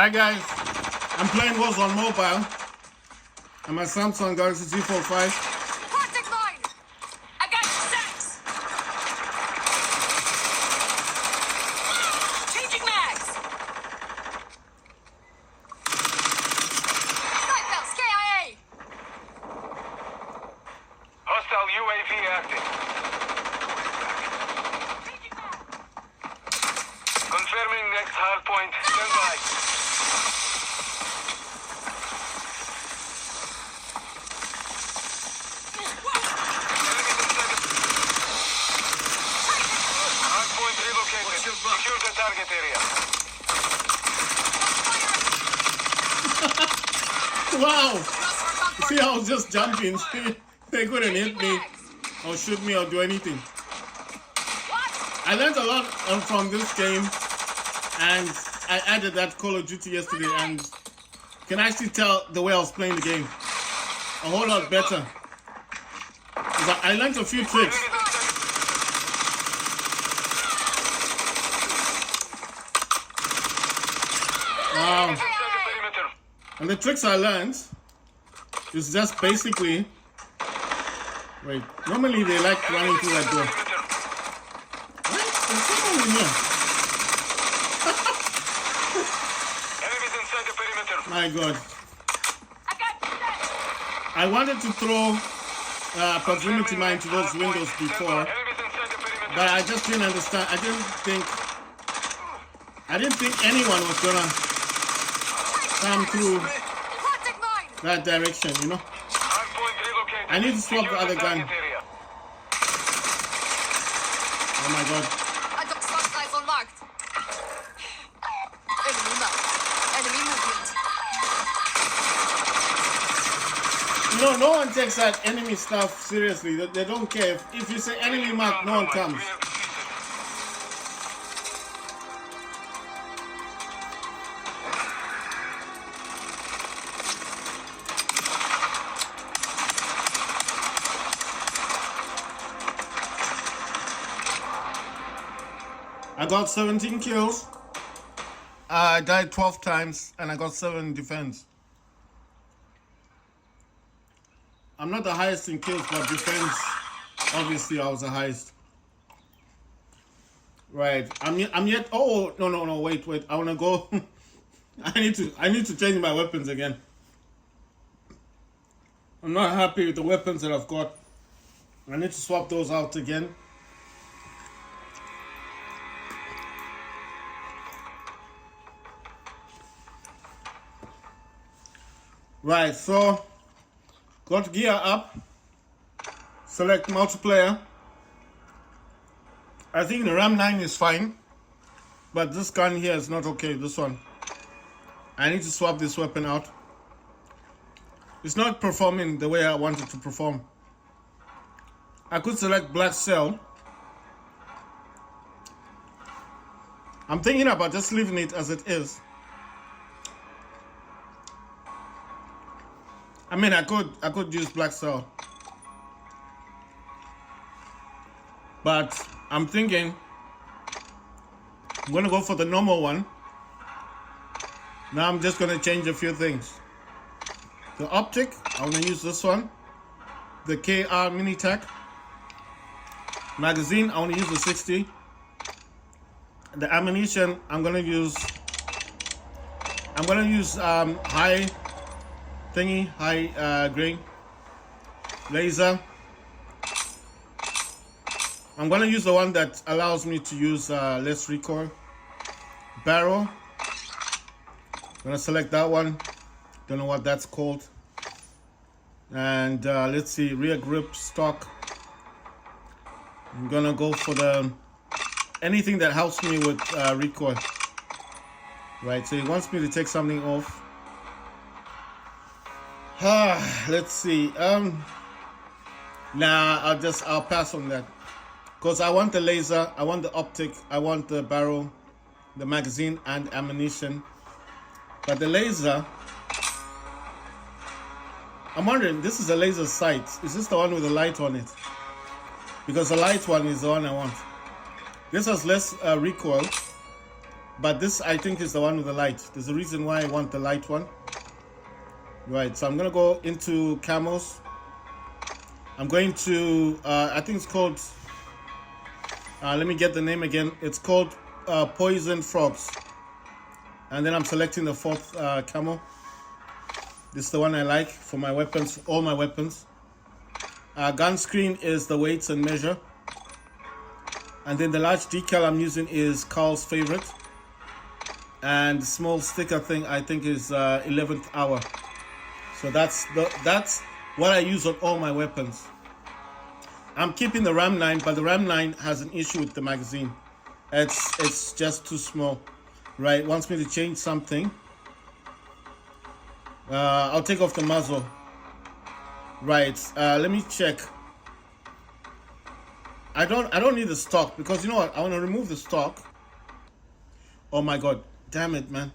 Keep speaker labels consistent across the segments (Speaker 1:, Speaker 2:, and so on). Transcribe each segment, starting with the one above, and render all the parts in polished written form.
Speaker 1: Hi guys, I'm playing Warzone mobile. I'm a Samsung Galaxy Z Fold 5.
Speaker 2: Contact mine! I got sex! Changing mags! Seatbelts, KIA!
Speaker 3: Hostile UAV active.
Speaker 2: Changing mags!
Speaker 3: Confirming next hard point. Stand by. Hard point relocated. Secure the target area.
Speaker 1: Wow!
Speaker 2: Cross our comfort.
Speaker 1: See, I was just jumping. They couldn't hit me or shoot me or do anything.
Speaker 2: What?
Speaker 1: I learned a lot from this game, and I added that Call of Duty yesterday, and can actually tell the way I was playing the game a whole lot better. 'Cause I learned a few tricks. Wow.
Speaker 3: Inside the perimeter.
Speaker 1: And the tricks I learned is just basically, wait, normally they like running through that door. What? There's someone in here.
Speaker 3: Enemies inside the perimeter.
Speaker 1: My God.
Speaker 2: I got sex!
Speaker 1: I wanted to throw proximity mine to those windows before,
Speaker 3: Enemies inside the perimeter.
Speaker 1: but I just didn't understand. I didn't think anyone was gonna come through
Speaker 2: Contact mine!
Speaker 1: that direction, you know?
Speaker 3: Hard point relocated.
Speaker 1: I need to swap the
Speaker 3: Secure
Speaker 1: other gun.
Speaker 3: target area.
Speaker 1: Oh my God.
Speaker 2: I got spot eyes unlocked. Enemy mark. Enemy movement.
Speaker 1: You know, no one takes that enemy stuff seriously. They don't care. If you say enemy mark, no one comes. I got 17 kills. I died 12 times and I got 7 defense. I'm not the highest in kills, but defense, obviously I was the highest. Right. I'm yet. Oh no. Wait. I wanna go. I need to change my weapons again. I'm not happy with the weapons that I've got. I need to swap those out again. Right, so got gear up, select multiplayer. I think the Ram 9 is fine, but this gun here is not okay, this one. I need to swap this weapon out. It's not performing the way I want it to perform. I could select Black Cell. I'm thinking about just leaving it as it is. I mean, I could use Black Cell, but I'm thinking I'm gonna go for the normal one. Now I'm just gonna change a few things. The optic, I'm gonna use this one. The KR Mini Tac. Magazine, I wanna use the 60. The ammunition, I'm gonna use high thingy, high grain. Laser. I'm gonna use the one that allows me to use less recoil. Barrel. I'm gonna select that one. Don't know what that's called. And let's see, rear grip stock. I'm gonna go for the anything that helps me with recoil. Right, so he wants me to take something off. Let's see. Nah, I'll pass on that. Because I want the laser, I want the optic, I want the barrel, the magazine and ammunition. But the laser, I'm wondering, this is a laser sight. Is this the one with the light on it? Because the light one is the one I want. This has less recoil, but this I think is the one with the light. There's a reason why I want the light one. Right, so I'm gonna go into camos. I'm going to I think it's called let me get the name again. It's called Poison Frogs. And then I'm selecting the fourth camo. This is the one I like for my weapons, all my weapons. Gun screen is the weights and measure. And then the large decal I'm using is Carl's favorite. And the small sticker thing I think is 11th hour. So that's what I use on all my weapons. I'm keeping the Ram 9, but the Ram 9 has an issue with the magazine. It's just too small. Right, it wants me to change something. I'll take off the muzzle. Right, let me check. I don't need the stock because you know what? I want to remove the stock. Oh my god, damn it, man!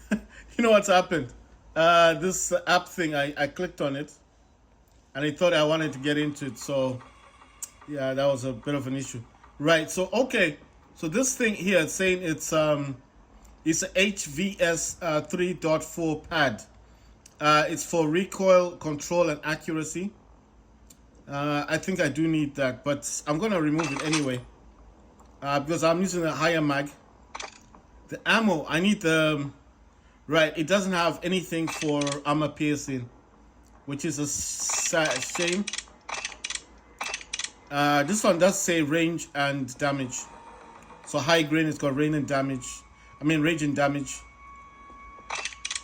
Speaker 1: You know what's happened? This app thing, I clicked on it, and I thought I wanted to get into it. So yeah, that was a bit of an issue. Right, so okay, so this thing here, it's saying it's a HVS 3.4 pad. It's for recoil, control, and accuracy. I think I do need that, but I'm going to remove it anyway. Because I'm using a higher mag. The ammo, I need the... Right, it doesn't have anything for armor piercing, which is a shame. This one does say range and damage. So high grain, it's got range and damage. Range and damage.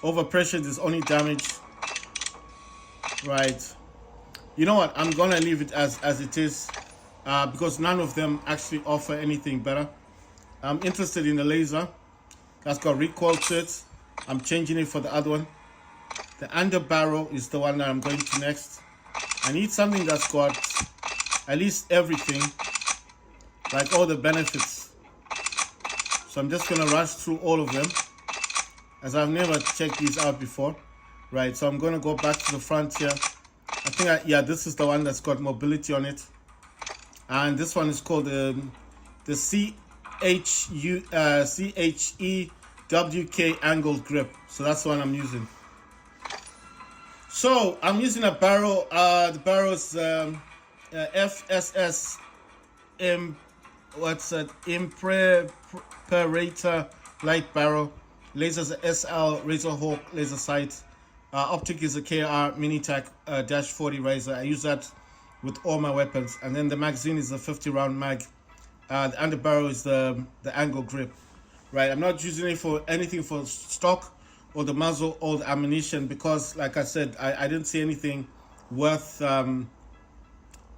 Speaker 1: Overpressure is only damage. Right. You know what? I'm gonna leave it as it is, because none of them actually offer anything better. I'm interested in the laser. That's got recoil to it. I'm changing it for the other one. The under barrel is the one that I'm going to next. I need something that's got at least everything, like all the benefits. So I'm just gonna rush through all of them, as I've never checked these out before. Right, so I'm gonna go back to the front here. I think, yeah, this is the one that's got mobility on it. And this one is called the CHEWK angled grip. So that's the one I'm using. So I'm using a barrel. The barrel is FSS Imperator light barrel. Lasers SL Razor Hawk laser sight. Optic is a KR Minitac -40 Razor. I use that with all my weapons. And then the magazine is a 50 round mag. The underbarrel is the angle grip. Right, I'm not using it for anything for stock or the muzzle or the ammunition, because like I said, I didn't see anything worth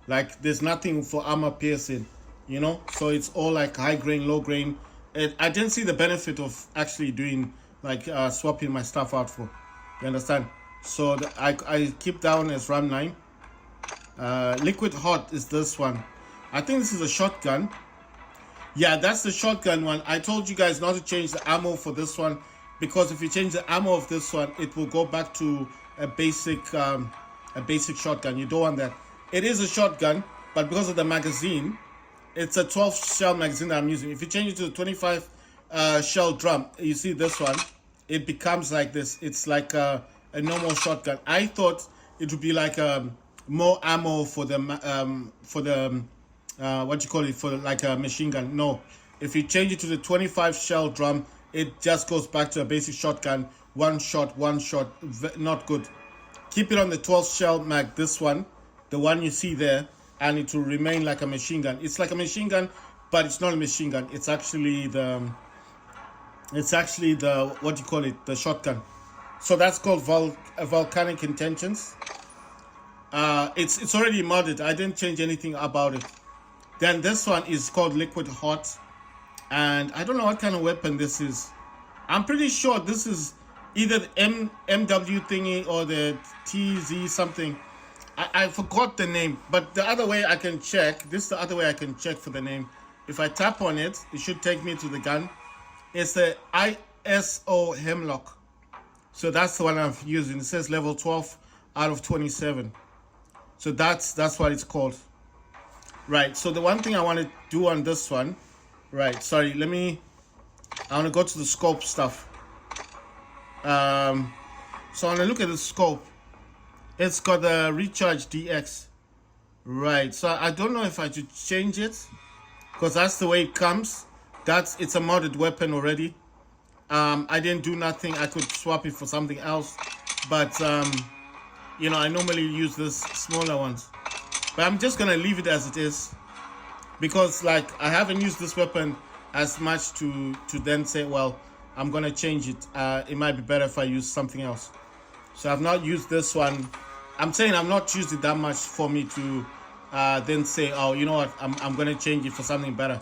Speaker 1: like there's nothing for armor piercing, you know. So it's all like high grain, low grain. I didn't see the benefit of actually doing like swapping my stuff out for. You understand? So I keep that one as Ram 9. Liquid hot is this one. I think this is a shotgun. Yeah, that's the shotgun one. I told you guys not to change the ammo for this one, because if you change the ammo of this one, it will go back to a basic shotgun. You don't want that. It is a shotgun, but because of the magazine, it's a 12 shell magazine that I'm using. If you change it to the 25 shell drum, you see this one, it becomes like this. It's like a normal shotgun. I thought it would be like more ammo for the what you call it, for like a machine gun. No, if you change it to the 25 shell drum, it just goes back to a basic shotgun. One shot, not good. Keep it on the 12 shell mag, this one, the one you see there, and it will remain like a machine gun. It's like a machine gun, but it's not a machine gun. It's actually the what do you call it, the shotgun. So that's called Volcanic Intentions. It's already modded. I didn't change anything about it. Then this one is called Liquid Hot, and I don't know what kind of weapon this is. I'm pretty sure this is either the MW thingy or the TZ something. I forgot the name, but the other way I can check, this is the other way I can check for the name. If I tap on it, it should take me to the gun. It's the ISO Hemlock. So that's the one I'm using. It says level 12 out of 27. So that's what it's called. Right, so the one thing I want to do on this one, right, sorry, let me I want to go to the scope stuff. So when I look at the scope, it's got the recharge DX. Right, so I don't know if I should change it, because that's the way it comes. It's a modded weapon already. I didn't do nothing. I could swap it for something else, but you know, I normally use this smaller ones. But I'm just gonna leave it as it is, because like I haven't used this weapon as much to then say, well, I'm gonna change it. It might be better if I use something else. So I've not used this one. I'm saying I've not used it that much for me to then say, oh, you know what, I'm gonna change it for something better.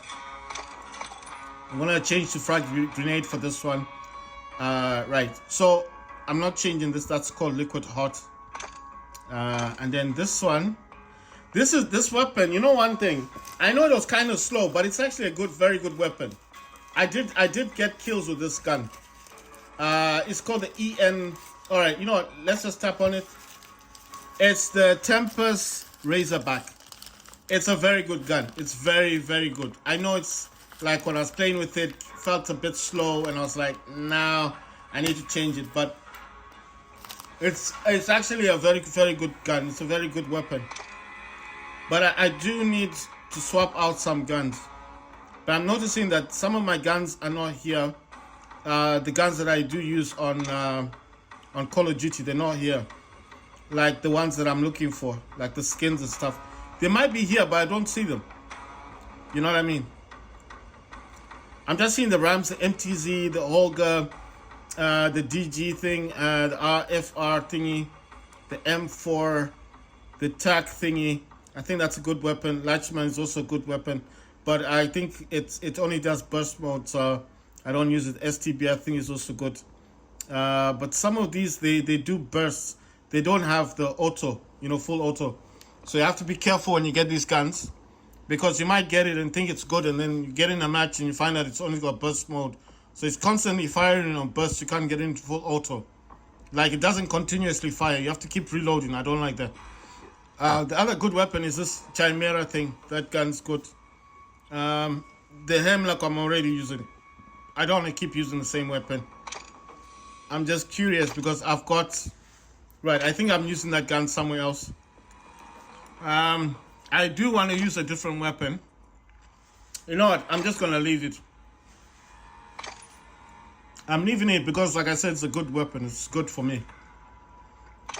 Speaker 1: I'm gonna change to frag grenade for this one. Right, so I'm not changing this. That's called liquid hot. And then this one, this weapon, you know one thing, I know it was kind of slow, but it's actually a very good weapon. I did get kills with this gun. It's called the EN. All right, you know what, let's just tap on it. It's the Tempest Razorback. It's a very good gun. It's very good. I know it's like when I was playing with it, felt a bit slow, and I was like, nah, I need to change it. But it's actually a very good gun. It's a very good weapon. But I do need to swap out some guns. But I'm noticing that some of my guns are not here. The guns that I do use on Call of Duty, they're not here. Like the ones that I'm looking for, like the skins and stuff. They might be here, but I don't see them. You know what I mean? I'm just seeing the Rams, the MTZ, the Holger, the DG thing, the RFR thingy, the M4, the TAC thingy. I think that's a good weapon. Latchman is also a good weapon, but I think it only does burst mode, so I don't use it. STB I think is also good. But some of these, they do burst. They don't have the auto, you know, full auto. So you have to be careful when you get these guns, because you might get it and think it's good, and then you get in a match and you find out it's only got burst mode. So it's constantly firing on burst. You can't get into full auto. Like, it doesn't continuously fire. You have to keep reloading. I don't like that. The other good weapon is this Chimera thing. That gun's good. The Hemlock I'm already using. I don't want to keep using the same weapon. I'm just curious because I've got... Right, I think I'm using that gun somewhere else. I do want to use a different weapon. You know what? I'm just going to leave it. I'm leaving it because, like I said, it's a good weapon. It's good for me.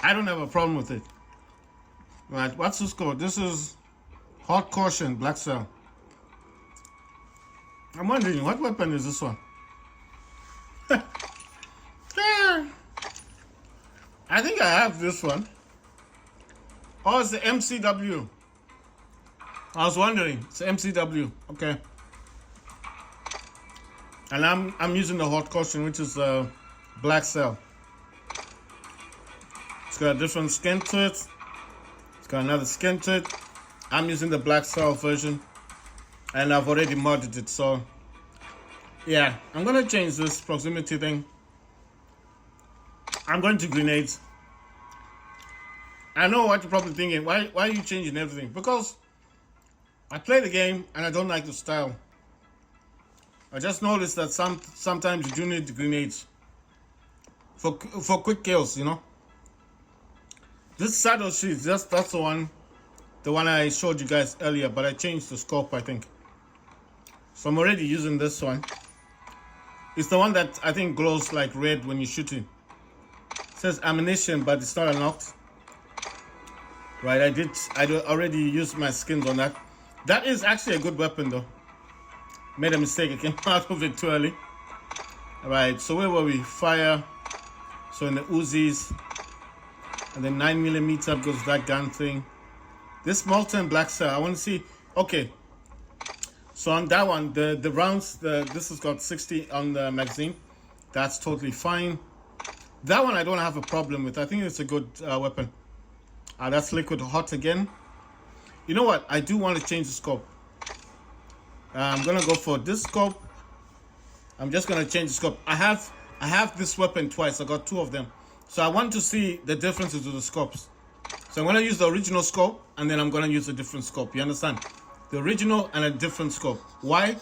Speaker 1: I don't have a problem with it. Right, what's this called? This is Hot Caution, Black Cell. I'm wondering, what weapon is this one? I think I have this one. Oh, it's the MCW. I was wondering. It's the MCW. Okay. And I'm using the Hot Caution, which is Black Cell. It's got a different skin to it. It's got another skin to it. I'm using the Black Cell version, and I've already modded it. So yeah, I'm gonna change this proximity thing. I'm going to grenades. I know what you're probably thinking. Why are you changing everything? Because I play the game and I don't like the style. I just noticed that sometimes you do need the grenades for quick kills, you know. This saddle sheet, that's the one I showed you guys earlier, but I changed the scope, I think. So I'm already using this one. It's the one that I think glows like red when you're shooting. It says ammunition, but it's not unlocked. Right, I already used my skins on that. That is actually a good weapon though. Made a mistake, I came out of it too early. Alright, so where were we? Fire. So in the Uzis. And then 9mm goes that gun thing. This Molten Black Cell, I want to see. Okay. So on that one, the rounds, this has got 60 on the magazine. That's totally fine. That one I don't have a problem with. I think it's a good weapon. That's liquid hot again. You know what? I do want to change the scope. I'm gonna go for this scope. I'm just gonna change the scope. I have this weapon twice. I got two of them. So I want to see the differences of the scopes. So I'm gonna use the original scope, and then I'm gonna use a different scope. You understand? The original and a different scope. Why?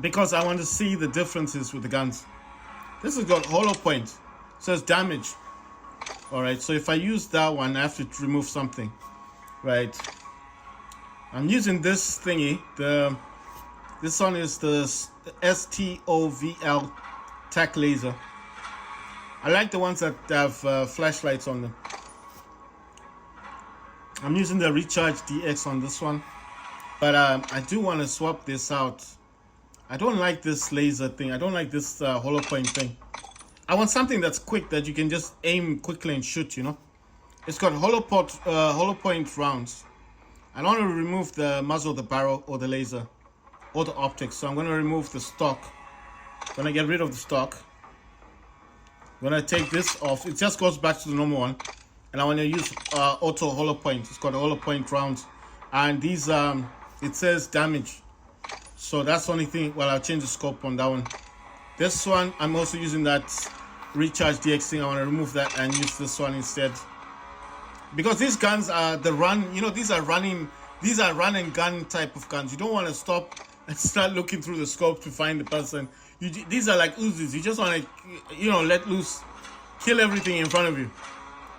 Speaker 1: because I want to see the differences with the guns. This has got hollow point, so it's damage. All right, so if I use that one, I have to remove something, right? I'm using this thingy. This one is the STOVL tac laser. I like the ones that have flashlights on them. I'm using the Recharge DX on this one, but I do want to swap this out. I don't like this laser thing. I don't like this hollow point thing. I want something that's quick, that you can just aim quickly and shoot, you know. It's got hollow point rounds. I don't want to remove the muzzle of the barrel or the laser or the optics, so I'm going to remove the stock. I'm going to get rid of the stock. When I take this off, it just goes back to the normal one. And I want to use auto hollow point. It's got a hollow point rounds. And these, it says damage. So that's the only thing. Well, I'll change the scope on that one. This one, I'm also using that Recharge DX thing. I want to remove that and use this one instead. Because these guns are the run, you know, these are run and gun type of guns. You don't want to stop and start looking through the scope to find the person. These are like Uzis. You just want to, you know, let loose, kill everything in front of you.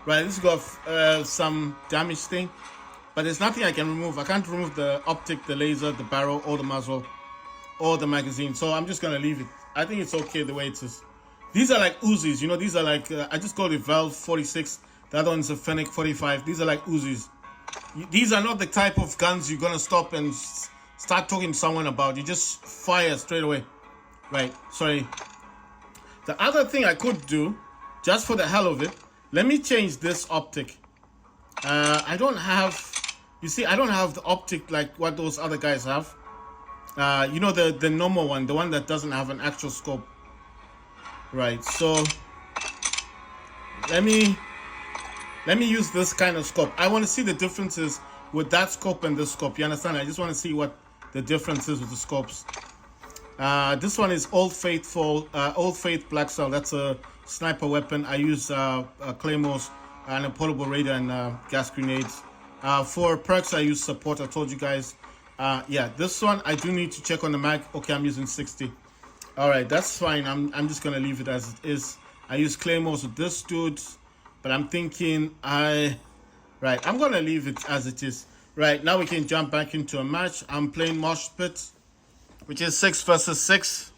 Speaker 1: Right, this has got some damage thing, but there's nothing I can remove. I can't remove the optic, the laser, the barrel, or the muzzle, or the magazine. So I'm just going to leave it. I think it's okay the way it is. These are like Uzis, you know, these are like, I just called it Valve 46. The other one's a Fennec 45. These are like Uzis. These are not the type of guns you're going to stop and start talking to someone about. You just fire straight away. Right, sorry. The other thing I could do, just for the hell of it, let me change this optic. I don't have, you see, I don't have the optic like what those other guys have. You know, the normal one, the one that doesn't have an actual scope. Right, so let me use this kind of scope. I want to see the differences with that scope and this scope. You understand? I just want to see what the difference is with the scopes. This one is Old Faith Black Cell. That's a sniper weapon. I use claymores and a portable radar and gas grenades. For perks, I use support. I told you guys. Yeah, this one I do need to check on the mag. Okay, I'm using 60. All right, that's fine. I'm just gonna leave it as it is. I use claymores with this dude, but I'm thinking I'm gonna leave it as it is. Right, now we can jump back into a match. I'm playing Mosh Pit, which is 6 versus 6.